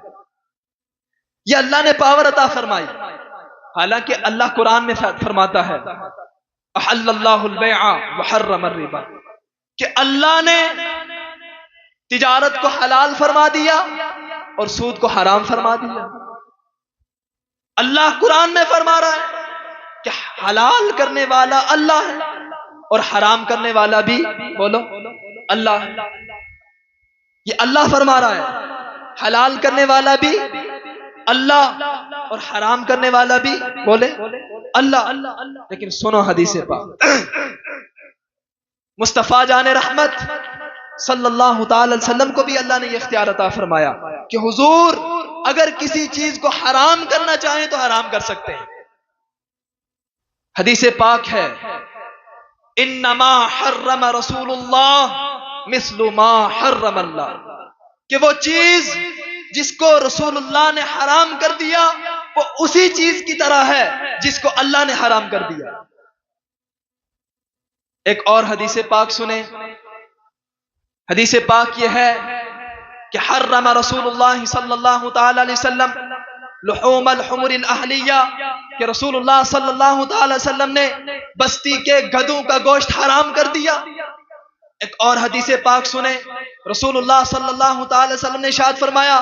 یہ اللہ نے پاور عطا فرمائی۔ حالانکہ اللہ قرآن میں فرماتا ہے احل اللہ البیع وحرم الربا، کہ اللہ نے تجارت کو حلال فرما دیا اور سود کو حرام فرما دیا۔ اللہ قرآن میں فرما رہا ہے کہ حلال کرنے والا اللہ ہے اور حرام کرنے والا بھی بولو اللہ ہے۔ یہ اللہ فرما رہا ہے، حلال کرنے والا بھی اللہ اور حرام کرنے والا بھی بولے اللہ۔ لیکن سنو حدیث پاک، مصطفیٰ جان رحمت صلی اللہ تعالی علیہ وسلم کو بھی اللہ نے یہ اختیار عطا فرمایا کہ حضور اگر کسی چیز کو حرام کرنا چاہیں تو حرام کر سکتے ہیں۔ حدیث پاک ہے انما حرم رسول اللہ مثل ما حرم اللہ، کہ وہ چیز جس کو رسول اللہ نے حرام کر دیا وہ اسی چیز کی طرح ہے جس کو اللہ نے حرام کر دیا۔ ایک اور حدیث پاک سنیں، حدیث پاک یہ ہے کہ حرم رسول اللہ صلی اللہ تعالی علیہ وسلم لحوم الحمر الاہلیہ، کہ رسول اللہ صلی اللہ تعالی وسلم نے بستی کے گدھوں کا گوشت حرام کر دیا۔ ایک اور حدیث پاک سنیں، رسول اللہ صلی اللہ تعالی وسلم نے ارشاد فرمایا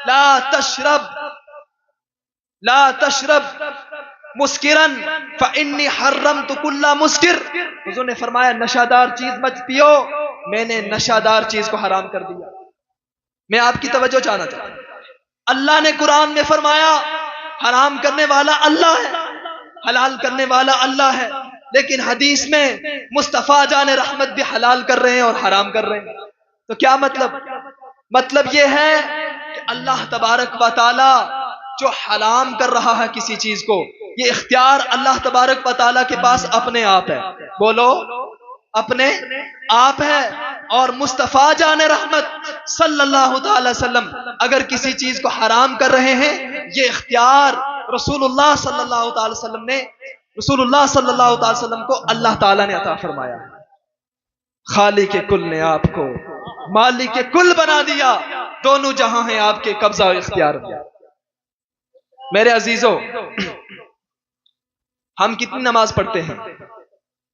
لا تشرب مسکرن فانی حرمت کل مسکر، حضور نے فرمایا نشہ دار چیز مت پیو، میں نے نشہ دار چیز کو حرام کر دیا۔ میں آپ کی توجہ چاہنا چاہتا ہوں، اللہ نے قرآن میں فرمایا حرام کرنے والا اللہ ہے، حلال کرنے والا اللہ ہے، لیکن حدیث میں مصطفیٰ جان رحمت بھی حلال کر رہے ہیں اور حرام کر رہے ہیں۔ تو کیا مطلب یہ ہے کہ اللہ تبارک و تعالی جو حرام کر رہا ہے کسی چیز کو، یہ اختیار اللہ تبارک و تعالی کے پاس اپنے آپ ہے، بولو اپنے آپ ہے۔ اور مصطفیٰ جان رحمت صلی اللہ تعالی وسلم اگر کسی چیز کو حرام کر رہے ہیں، یہ اختیار رسول اللہ صلی اللہ تعالی وسلم نے کو اللہ تعالی نے عطا فرمایا ہے۔ خالق کل نے آپ کو مالک کل بنا دیا، دونوں جہاں ہیں آپ کے قبضہ و اختیار میں۔ میرے عزیزو، ہم کتنی نماز پڑھتے ہیں؟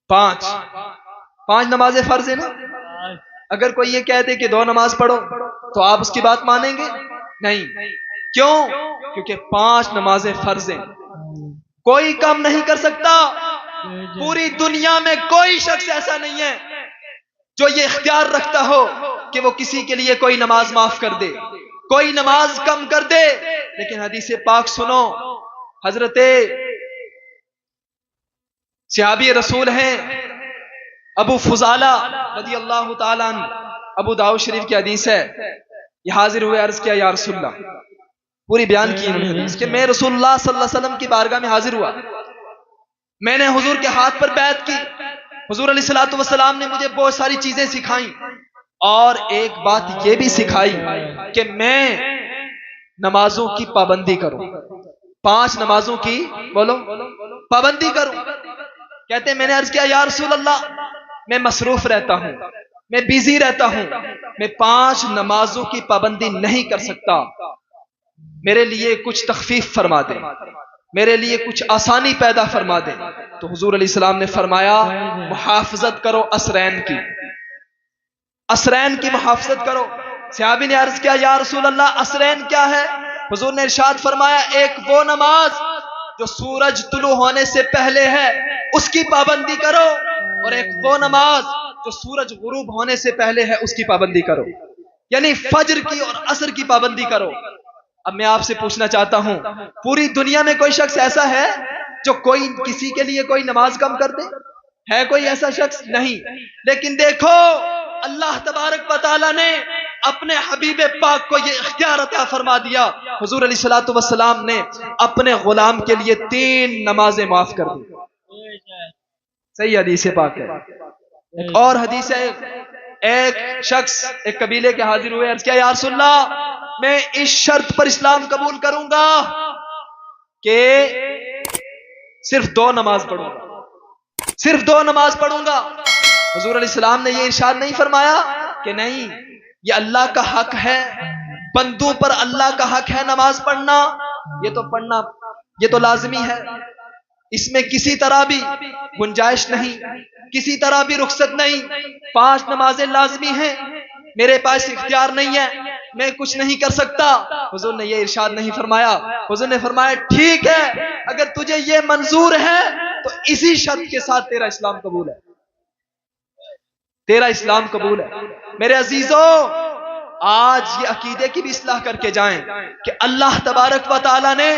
5 نمازیں فرض ہیں نا؟ اگر کوئی یہ کہہ دے کہ 2 نماز پڑھو تو آپ اس کی بات مانیں گے؟ نہیں۔ کیوں؟ کیونکہ 5 نمازیں فرض ہیں، کوئی کم نہیں کر سکتا۔ پوری دنیا میں کوئی شخص ایسا نہیں ہے جو یہ اختیار رکھتا ہو کہ وہ کسی کے لیے کوئی نماز معاف کر دے، کوئی نماز کم کر دے۔ لیکن حدیث پاک سنو، حضرت صحابی رسول ہیں ابو فضالہ رضی اللہ تعالیٰ عنہ، ابو داؤد شریف کی حدیث ہے، یہ حاضر ہوئے عرض کیا یا رسول اللہ، پوری بیان کی انہوں نے حدیث کہ میں رسول اللہ صلی اللہ علیہ وسلم کی بارگاہ میں حاضر ہوا، میں نے حضور کے ہاتھ پر بیعت کی، حضور علیہ الصلوۃ والسلام نے مجھے بہت ساری چیزیں سکھائیں اور ایک بات یہ بھی سکھائی کہ میں نمازوں کی پابندی کروں، 5 نمازوں کی بولو پابندی کروں۔ کہتے ہیں میں نے عرض کیا یا رسول اللہ میں مصروف رہتا ہوں، میں بیزی رہتا ہوں، میں 5 نمازوں کی پابندی نہیں کر سکتا، میرے لیے کچھ تخفیف فرما دیں، میرے لیے کچھ آسانی پیدا فرما دیں۔ تو حضور علیہ السلام نے فرمایا محافظت کرو عصرین کی، عصرین کی محافظت کرو۔ صحابی نے عرض کیا یا رسول اللہ عصرین کیا ہے؟ حضور نے ارشاد فرمایا ایک وہ نماز جو سورج طلوع ہونے سے پہلے ہے اس کی پابندی کرو، اور ایک وہ نماز جو سورج غروب ہونے سے پہلے ہے اس کی پابندی کرو، یعنی فجر کی اور عصر کی پابندی کرو۔ اب میں آپ سے پوچھنا چاہتا ہوں، پوری دنیا میں کوئی شخص ایسا ہے جو کوئی کسی کے لیے کوئی نماز کم کر دے؟ ہے کوئی ایسا شخص؟ نہیں۔ لیکن دیکھو اللہ تبارک و تعالی نے اپنے حبیب پاک کو یہ اختیار عطا فرما دیا، حضور علیہ الصلوۃ والسلام نے اپنے غلام کے لیے 3 نمازیں معاف کر دی۔ صحیح حدیث پاک ہے۔ ایک اور حدیث ہے ایک شخص ایک قبیلے کے حاضر ہوئے، عرض کیا یا رسول اللہ میں اس شرط پر اسلام قبول کروں گا کہ صرف 2 نماز پڑھوں گا، صرف 2 نماز پڑھوں گا۔ حضور علیہ السلام نے یہ ارشاد نہیں فرمایا کہ نہیں، یہ اللہ کا حق ہے، بندوں پر اللہ کا حق ہے نماز پڑھنا، یہ تو پڑھنا یہ تو لازمی ہے، اس میں کسی طرح بھی گنجائش نہیں، کسی طرح بھی رخصت نہیں، 5 نمازیں لازمی ہیں، میرے پاس اختیار نہیں ہے، میں کچھ نہیں کر سکتا۔ حضور نے یہ ارشاد نہیں فرمایا، حضور نے فرمایا ٹھیک ہے، اگر تجھے یہ منظور ہے تو اسی شرط کے ساتھ تیرا اسلام قبول ہے، تیرا اسلام قبول ہے۔ میرے عزیزوں، آج یہ عقیدے کی بھی اصلاح کر کے جائیں کہ اللہ تبارک و تعالی نے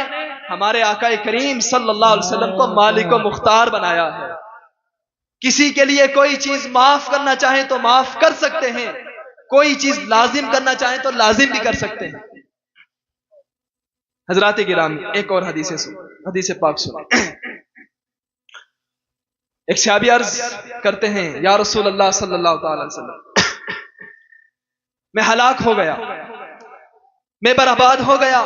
ہمارے آقا کریم صلی اللہ علیہ وسلم کو مالک و مختار بنایا ہے، کسی کے لیے کوئی چیز معاف کرنا چاہیں تو معاف کر سکتے ہیں، کوئی چیز لازم کرنا چاہیں تو لازم بھی کر سکتے ہیں۔ حضرات گرامی، ایک اور حدیث پاک سنیں۔ ایک صحابی عرض کرتے ہیں یا رسول اللہ صلی اللہ تعالی علیہ وسلم میں ہلاک ہو گیا، میں برباد ہو گیا۔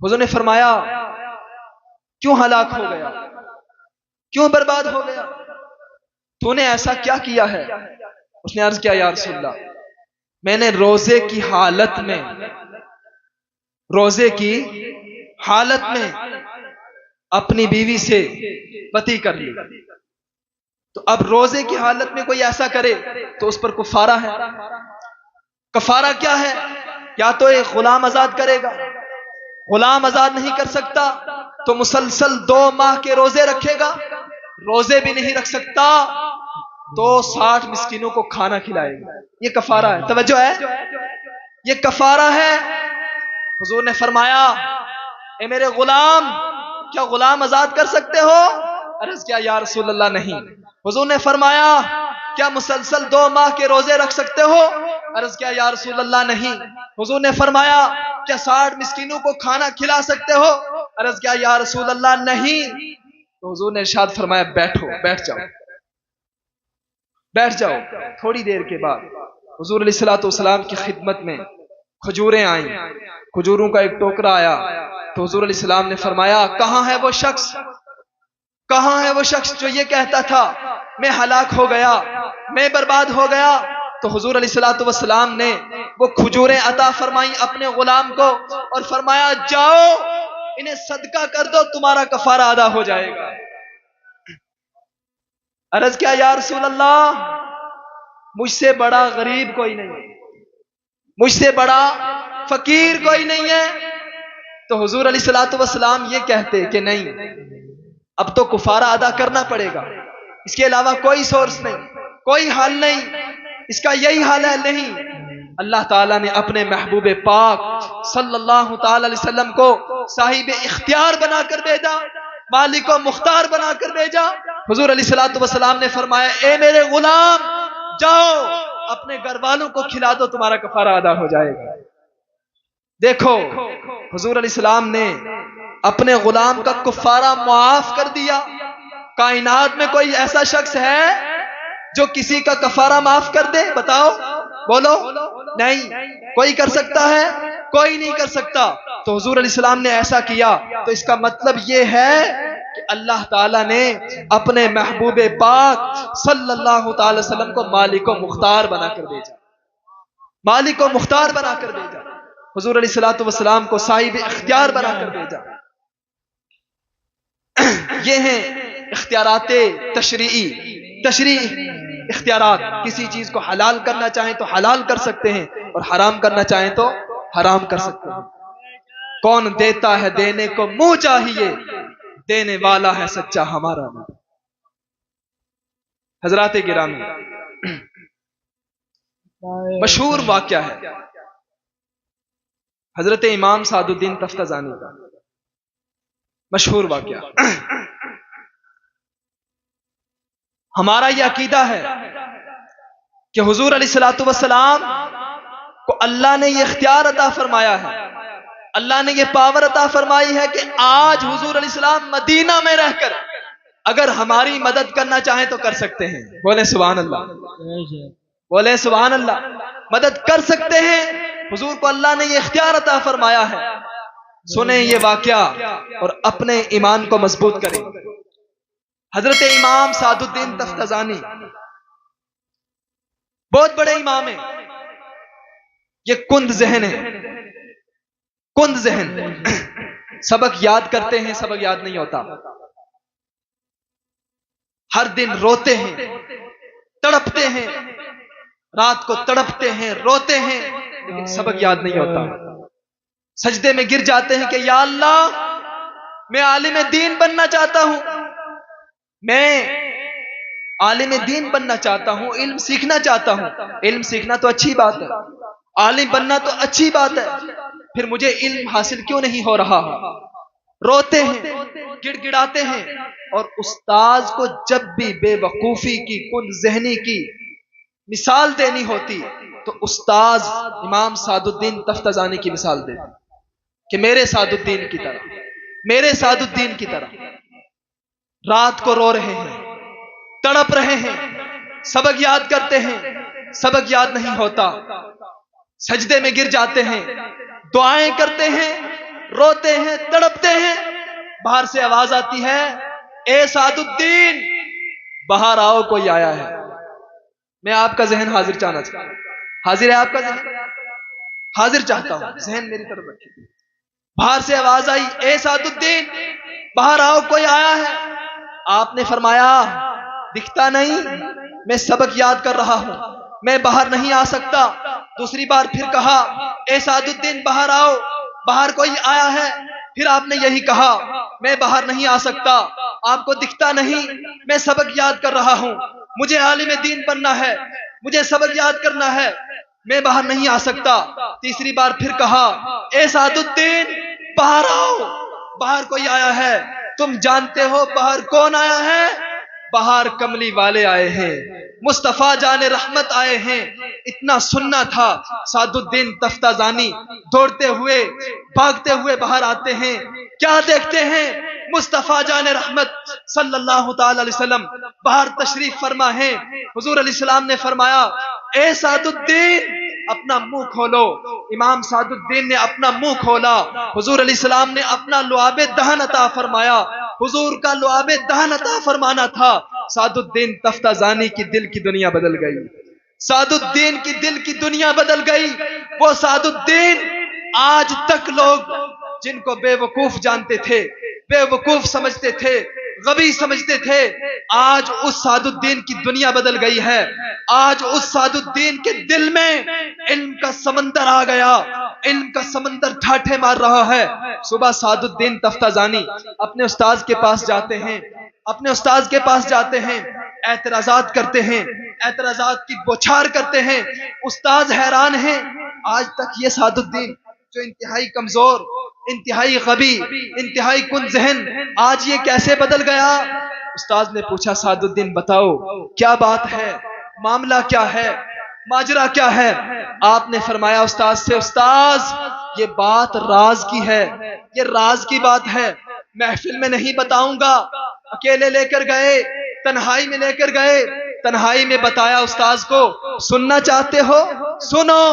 حضور نے فرمایا کیوں ہلاک ہو گیا، کیوں برباد ہو گیا، تو نے ایسا کیا کیا ہے؟ اس نے عرض کیا یا رسول اللہ میں نے روزے کی حالت میں اپنی بیوی سے پتی کر لی، تو اب روزے کی حالت میں کوئی ایسا کرے تو اس پر کفارہ ہے۔ کفارہ کیا ہے؟ یا تو ایک غلام آزاد کرے گا، غلام آزاد نہیں کر سکتا تو مسلسل 2 ماہ کے روزے رکھے گا، روزے بھی نہیں رکھ سکتا تو 60 مسکینوں کو کھانا کھلائے گا، یہ کفارہ ہے۔ توجہ ہے، یہ کفارہ ہے۔ حضور نے فرمایا اے میرے غلام، کیا غلام آزاد کر سکتے ہو؟ عرض کیا یا رسول اللہ نہیں۔ حضور نے فرمایا کیا مسلسل 2 ماہ کے روزے رکھ سکتے ہو؟ عرض کیا یا رسول اللہ نہیں۔ حضور نے فرمایا کیا 60 مسکینوں کو کھانا کھلا سکتے ہو؟ عرض کیا یا رسول اللہ نہیں۔ تو حضور نے ارشاد فرمایا بیٹھ جاؤ۔ تھوڑی دیر کے بعد حضور علیہ الصلوۃ والسلام کی خدمت میں کھجوریں آئیں، کھجوروں کا ایک ٹوکرا آیا، تو حضور علیہ السلام نے فرمایا کہاں ہے وہ شخص جو یہ کہتا تھا میں ہلاک ہو گیا، میں برباد ہو گیا؟ تو حضور علیہ الصلوۃ والسلام نے وہ کھجوریں عطا فرمائیں اپنے غلام کو اور فرمایا جاؤ انہیں صدقہ کر دو، تمہارا کفارہ ادا ہو جائے گا۔ عرض کیا یا رسول اللہ مجھ سے بڑا غریب کوئی نہیں ہے، مجھ سے بڑا فقیر کوئی نہیں ہے۔ تو حضور علیہ الصلوۃ والسلام یہ کہتے کہ نہیں، اب تو کفارہ ادا کرنا پڑے گا، اس کے علاوہ کوئی سورس نہیں، کوئی حل نہیں، اس کا یہی حل ہے۔ نہیں، اللہ تعالیٰ نے اپنے محبوب پاک صلی اللہ تعالی علیہ وسلم کو صاحب اختیار بنا کر بھیجا، مالک و مختار بنا کر بھیجا۔ حضور علیہ الصلوۃ والسلام نے فرمایا اے میرے غلام جاؤ اپنے گھر والوں کو کھلا دو، تمہارا کفارہ ادا ہو جائے گا۔ دیکھو حضور علیہ السلام نے اپنے غلام کا کفارہ معاف کر دیا۔ کائنات میں کوئی ایسا شخص ہے جو کسی کا کفارہ معاف کر دے؟ بتاؤ، بولو، نہیں۔ کوئی کر سکتا ہے؟ کوئی نہیں کر سکتا۔ تو حضور علیہ السلام نے ایسا کیا، تو اس کا مطلب یہ ہے کہ اللہ تعالیٰ نے اپنے محبوب پاک صلی اللہ تعالی وسلم کو مالک و مختار بنا کر بھیجا، مالک و مختار بنا کر بھیجا، حضور علیہ الصلوۃ والسلام کو صاحب اختیار بنا کر بھیجا۔ یہ ہیں اختیارات تشریعی اختیارات، کسی چیز کو حلال کرنا چاہیں تو حلال کر سکتے ہیں اور حرام کرنا چاہیں تو حرام کر سکتے ہیں۔ کون دیتا ہے دینے کو منہ چاہیے، دینے والا ہے سچا ہمارا نبی۔ حضرات گرامی، مشہور واقعہ ہے حضرت امام سعد الدین تفتزانی کا، مشہور واقعہ۔ ہمارا یہ عقیدہ ہے کہ حضور علیہ الصلوۃ والسلام کو اللہ نے یہ اختیار عطا فرمایا ہے، اللہ نے یہ پاور عطا فرمائی ہے کہ آج حضور علیہ السلام مدینہ میں رہ کر اگر ہماری مدد کرنا چاہیں تو کر سکتے ہیں۔ بولے سبحان اللہ، بولے سبحان اللہ. مدد کر سکتے ہیں، حضور کو اللہ نے یہ اختیار عطا فرمایا ہے. سنیں یہ واقعہ اور اپنے ایمان کو مضبوط کریں. حضرت امام سعد الدین تفتزانی بہت بڑے امام ہیں. یہ کند ذہن ہے، کند ذہن. سبق یاد کرتے ہیں، سبق یاد نہیں ہوتا. ہر دن روتے ہیں، تڑپتے ہیں، رات کو تڑپتے ہیں، روتے ہیں، لیکن سبق یاد نہیں ہوتا. سجدے میں گر جاتے ہیں کہ یا اللہ میں عالم دین بننا چاہتا ہوں، میں عالم دین بننا چاہتا ہوں، علم سیکھنا چاہتا ہوں. علم سیکھنا تو اچھی بات ہے، عالم بننا تو اچھی بات ہے، پھر مجھے علم حاصل کیوں نہیں ہو رہا؟ روتے ہیں، گڑ گڑاتے ہیں. اور استاذ کو جب بھی بے وقوفی کی، کند ذہنی کی مثال دینی ہوتی تو استاذ امام سعد الدین تفتزانی کی مثال دیتے کہ میرے سعد الدین کی طرح، میرے سعد الدین کی طرح. رات کو رو رہے ہیں، تڑپ رہے ہیں، سبق یاد کرتے ہیں، سبق یاد نہیں ہوتا. سجدے میں گر جاتے ہیں، دعائیں کرتے ہیں، روتے ہیں، تڑپتے ہیں. باہر سے آواز آتی ہے اے سعد الدین باہر آؤ، کوئی آیا ہے. میں آپ کا ذہن حاضر چاہنا چاہتا ہوں. حاضر ہے آپ کا ذہن؟ حاضر چاہتا ہوں، ذہن میری طرف رکھیے. باہر سے آواز آئی اے سعد الدین باہر آؤ، کوئی آیا ہے. آپ نے فرمایا دکھتا نہیں، میں سبق یاد کر رہا ہوں، میں باہر نہیں آ سکتا. دوسری بار پھر کہا اے سعد الدین باہر آؤ، باہر کوئی آیا ہے. پھر آپ نے یہی کہا میں باہر نہیں آ سکتا، آپ کو دکھتا نہیں، میں سبق یاد کر رہا ہوں، مجھے عالم دین بننا ہے، مجھے سبق یاد کرنا ہے، میں باہر نہیں آ سکتا. تیسری بار پھر کہا اے سعد الدین باہر آؤ، باہر کوئی آیا ہے. تم جانتے ہو باہر کون آیا ہے؟ باہر کملی والے آئے ہیں، مصطفیٰ جان رحمت آئے ہیں. اتنا سننا تھا. سعد الدین تفتزانی دوڑتے ہوئے، بھاگتے ہوئے باہر آتے ہیں. کیا دیکھتے ہیں؟ مصطفیٰ جان رحمت صلی اللہ تعالی علیہ وسلم باہر تشریف فرما ہے. حضور علیہ السلام نے فرمایا اے سعد الدین اپنا منہ کھولو. امام سعد الدین نے اپنا منہ کھولا. حضور علیہ السلام نے اپنا لعاب دہن عطا فرمایا. حضور کا لعاب دہن عطا فرمانا تھا. سعد الدین تفتزانی کی دل کی دنیا بدل گئی. سعد الدین کی دل کی دنیا بدل گئی. وہ سعد الدین آج تک لوگ جن کو بے وقوف جانتے تھے، بے وقوف سمجھتے تھے، غبی سمجھتے تھے، آج اس سعد الدین کی دنیا بدل گئی ہے. آج اس سعد الدین کے دل میں علم کا سمندر آ گیا، علم کا سمندر ٹھاٹھے مار رہا ہے. صبح سعد الدین تفتزانی اپنے استاذ کے پاس جاتے ہیں، اپنے استاذ کے پاس جاتے ہیں، اعتراضات کرتے ہیں، اعتراضات کی بوچھار کرتے ہیں. استاذ حیران ہیں آج تک یہ سعد الدین جو انتہائی کمزور، انتہائی غبی، انتہائی کن ذہن، آج یہ کیسے بدل گیا؟ استاذ نے پوچھا سعد الدین بتاؤ کیا بات ہے، معاملہ کیا ہے، ماجرا کیا ہے؟ آپ نے فرمایا استاذ سے استاذ یہ بات راز کی ہے، یہ راز کی بات ہے، محفل میں نہیں بتاؤں گا. اکیلے لے کر گئے، تنہائی میں لے کر گئے، تنہائی میں بتایا استاذ کو. سننا چاہتے ہو سنو.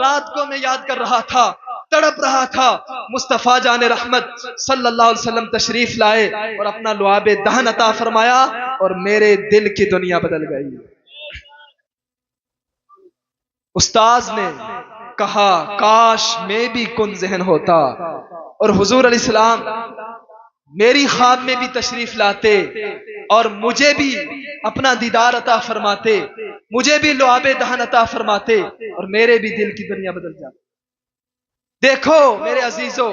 رات کو میں یاد کر رہا تھا، تڑپ رہا تھا. مصطفیٰ جان رحمت صلی اللہ علیہ وسلم تشریف لائے اور اپنا لعاب دہن عطا فرمایا اور میرے دل کی دنیا بدل گئی. استاذ نے کہا کاش میں بھی کن ذہن ہوتا اور حضور علیہ السلام میری خواب میں بھی تشریف لاتے اور مجھے بھی اپنا دیدار عطا فرماتے، مجھے بھی لعاب دہن عطا فرماتے اور میرے بھی دل کی دنیا بدل جاتی. دیکھو میرے عزیزو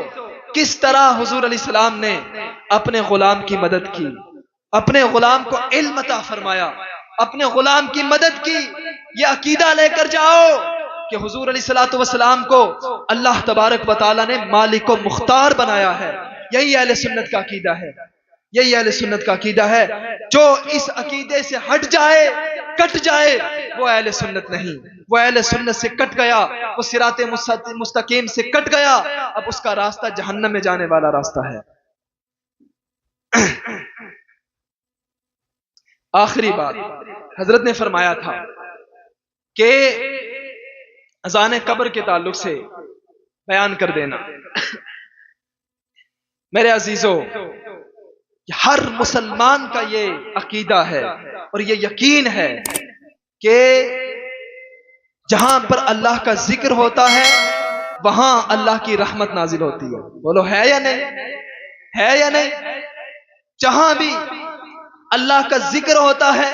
کس طرح حضور علیہ السلام نے اپنے غلام کی مدد کی، اپنے غلام کو علم عطا فرمایا، اپنے غلام کی مدد کی. یہ عقیدہ لے کر جاؤ کہ حضور علیہ السلام کو اللہ تبارک و تعالیٰ نے مالک و مختار بنایا ہے. یہی اہل سنت کا عقیدہ ہے، یہی اہل سنت کا عقیدہ ہے. جو اس عقیدے سے ہٹ جائے، کٹ جائے، وہ اہل سنت نہیں. وہ اہل سنت سے کٹ گیا، وہ صراط مستقیم سے کٹ گیا. اب اس کا راستہ جہنم میں جانے والا راستہ ہے. آخری بات حضرت نے فرمایا تھا کہ اذان قبر کے تعلق سے بیان کر دینا۔ میرے عزیزو، ہر مسلمان کا یہ عقیدہ ہے اور یہ یقین ہے کہ جہاں پر اللہ کا ذکر ہوتا ہے وہاں اللہ کی رحمت نازل ہوتی ہے۔ بولو ہے یا نہیں؟ ہے یا نہیں؟ جہاں بھی اللہ کا ذکر ہوتا ہے،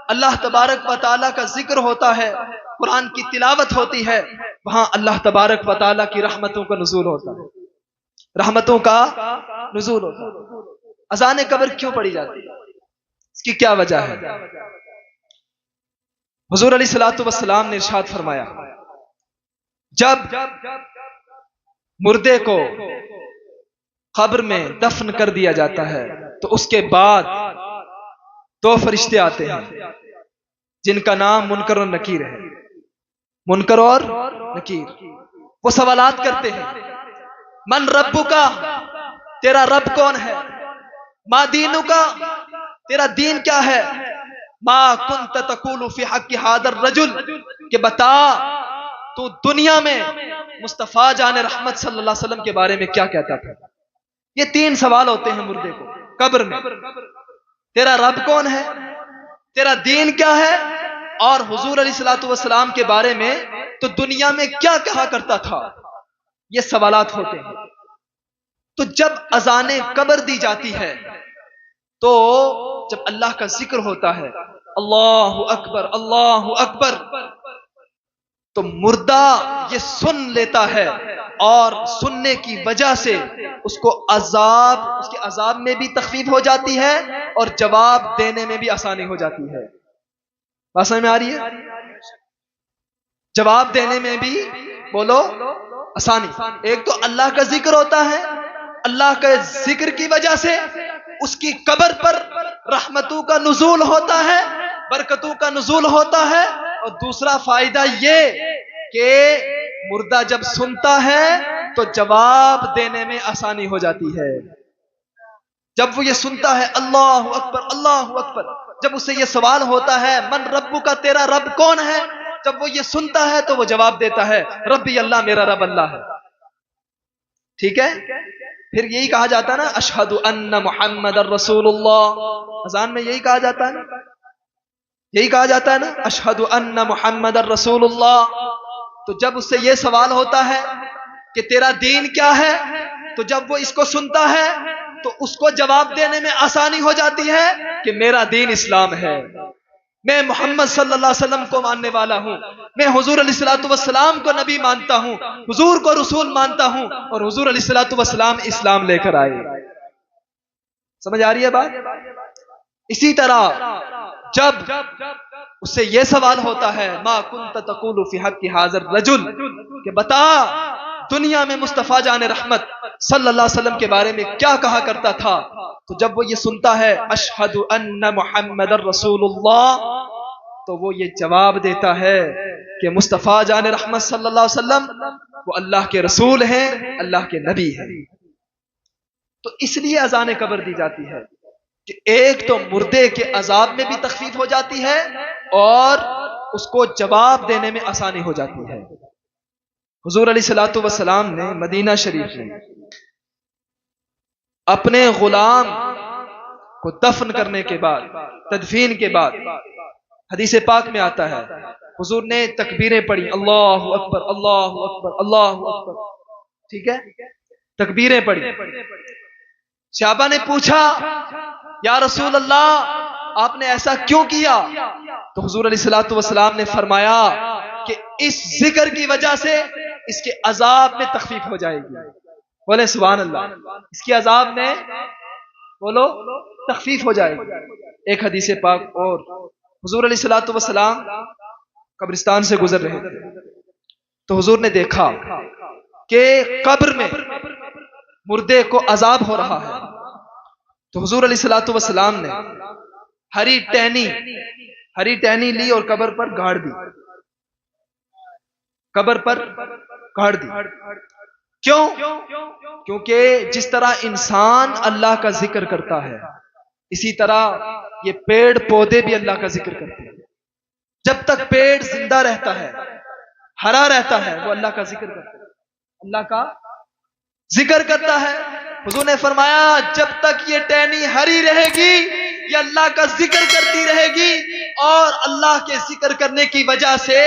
اللہ تبارک و تعالیٰ کا ذکر ہوتا ہے، قرآن کی تلاوت ہوتی ہے، وہاں اللہ تبارک و تعالیٰ کی رحمتوں کا نزول ہوتا ہے، رحمتوں کا نزول ہوتا ہے۔ اذان قبر کیوں پڑھی جاتی ہے؟ اس کی کیا وجہ ہے؟ حضور علیہ الصلوۃ والسلام نے ارشاد فرمایا، جب مردے کو قبر میں دفن کر دیا جاتا ہے تو اس کے بعد دو فرشتے آتے ہیں جن کا نام منکر اور نکیر ہے۔ منکر اور نکیر وہ سوالات کرتے ہیں، من ربکا، تیرا رب کون ہے؟ ما دینکا، تیرا دین کیا ہے؟ ما کنت تقول فی حق ھذا الرجل، کہ بتا تو دنیا میں مصطفیٰ جان رحمت صلی اللہ علیہ وسلم کے بارے میں کیا کہتا تھا۔ یہ تین سوال ہوتے ہیں مردے کو قبر میں، تیرا رب کون ہے، تیرا دین کیا ہے، اور حضور علیہ الصلوۃ والسلام کے بارے میں تو دنیا میں کیا کہا کرتا تھا۔ یہ سوالات ہوتے ہیں۔ تو جب اذان قبر دی جاتی ہے تو جب اللہ کا ذکر ہوتا ہے، اللہ اکبر اللہ اکبر، تو مردہ یہ سن لیتا ہے اور سننے کی وجہ سے اس کو اس کے عذاب میں بھی تخفیف ہو جاتی ہے اور جواب دینے میں بھی آسانی ہو جاتی ہے۔ بات سمجھ میں آ رہی ہے؟ جواب دینے میں بھی بولو آسانی۔ ایک تو اللہ کا ذکر ہوتا ہے، اللہ کے ذکر کی وجہ سے اس کی قبر پر رحمتوں کا نزول ہوتا ہے، برکتوں کا نزول ہوتا ہے، اور دوسرا فائدہ یہ کہ مردہ جب سنتا ہے تو جواب دینے میں آسانی ہو جاتی ہے۔ جب وہ یہ سنتا ہے اللہ اکبر اللہ اکبر، جب اسے یہ سوال ہوتا ہے من ربو کا، تیرا رب کون ہے، جب وہ یہ سنتا ہے تو وہ جواب دیتا ہے ربی اللہ، میرا رب اللہ ہے۔ ٹھیک ہے؟ پھر یہی کہا جاتا ہے نا اشہد ان محمد الرسول اللہ، اذان میں یہی کہا جاتا ہے نا، یہی کہا جاتا ہے نا اشہد ان محمد الرسول اللہ۔ تو جب اس سے یہ سوال ہوتا ہے کہ تیرا دین کیا ہے، تو جب وہ اس کو سنتا ہے تو اس کو جواب دینے میں آسانی ہو جاتی ہے کہ میرا دین اسلام ہے، میں محمد صلی اللہ علیہ وسلم کو ماننے والا ہوں، میں حضور علیہ الصلوۃ والسلام کو نبی مانتا ہوں، حضور کو رسول مانتا ہوں، اور حضور علیہ الصلوۃ والسلام اسلام لے کر آئے۔ سمجھ آ رہی ہے بات؟ اسی طرح جب اس سے یہ سوال ہوتا ہے ما کنت تقول فی حق ھذا الرجل، کہ بتا دنیا میں مصطفیٰ جان رحمت صلی اللہ علیہ وسلم کے بارے میں کیا کہا کرتا تھا، تو جب وہ یہ سنتا ہے اشہد ان محمد الرسول اللہ، تو وہ یہ جواب دیتا ہے کہ مصطفیٰ جان رحمت صلی اللہ علیہ وسلم وہ اللہ کے رسول ہیں، اللہ کے نبی ہیں۔ تو اس لیے اذان قبر دی جاتی ہے کہ ایک تو مردے کے عذاب میں بھی تخفیف ہو جاتی ہے اور اس کو جواب دینے میں آسانی ہو جاتی ہے۔ حضور علیہ الصلوۃ والسلام نے مدینہ شریف میں اپنے غلام کو دفن کرنے کے بعد، تدفین کے بعد، حدیث پاک میں آتا ہے حضور نے تکبیریں پڑھی، اللہ اکبر اللہ اکبر اللہ اکبر، ٹھیک ہے، تکبیریں پڑھی۔ صحابہ نے پوچھا یا رسول اللہ آپ نے ایسا کیوں کیا؟ تو حضور علیہ الصلوۃ والسلام نے فرمایا کہ اس ذکر کی وجہ سے اس کے عذاب میں تخفیف ہو جائے گی۔ بولے سبحان اللہ، اس کے عذاب میں بولو تخفیف ہو جائے گی۔ ایک حدیث پاک اور حضور علیہ الصلوۃ والسلام قبرستان سے گزر رہے تھے تو حضور نے دیکھا کہ قبر میں مردے کو عذاب ہو رہا ہے، تو حضور علیہ الصلوۃ والسلام نے ہری ٹہنی لی اور قبر پر گاڑ دی، قبر پر گاڑ دی۔ کیوں؟ کیونکہ جس طرح انسان اللہ کا ذکر کرتا ہے اسی طرح یہ پیڑ پودے بھی اللہ کا ذکر کرتے ہیں۔ جب تک پیڑ زندہ رہتا ہے، ہرا رہتا ہے، وہ اللہ کا ذکر کرتا ہے، اللہ کا ذکر کرتا ہے۔ حضور نے فرمایا جب تک یہ ٹہنی ہری رہے گی یہ اللہ کا ذکر کرتی رہے گی، اور اللہ کے ذکر کرنے کی وجہ سے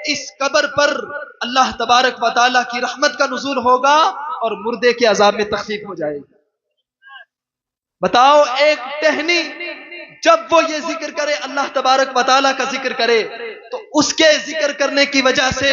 اس قبر پر اللہ تبارک و تعالیٰ کی رحمت کا نزول ہوگا اور مردے کے عذاب میں تخفیف ہو جائے گی۔ بتاؤ، ایک ٹہنی جب وہ یہ ذکر کرے، اللہ تبارک و تعالیٰ کا ذکر کرے، تو اس کے ذکر کرنے کی وجہ سے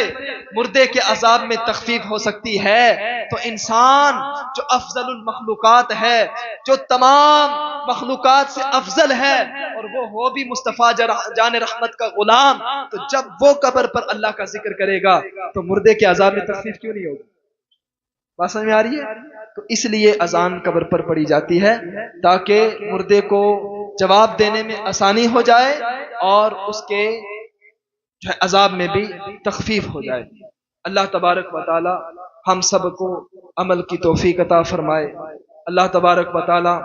مردے کے عذاب میں تخفیف ہو سکتی ہے۔ تو انسان جو افضل المخلوقات ہے، جو تمام مخلوقات سے افضل ہے، اور وہ ہو بھی مصطفیٰ جان رحمت کا غلام، تو جب وہ قبر پر اللہ کا ذکر کرے گا تو مردے کے عذاب میں تخفیف کیوں نہیں ہوگی؟ بات سمجھ میں آ رہی ہے؟ تو اس لیے اذان قبر پر پڑھی جاتی ہے تاکہ مردے کو جواب دینے میں آسانی ہو جائے اور اس کے جو ہے عذاب میں بھی تخفیف ہو جائے۔ اللہ تبارک و تعالی ہم سب کو عمل کی توفیق عطا فرمائے۔ اللہ تبارک و تعالی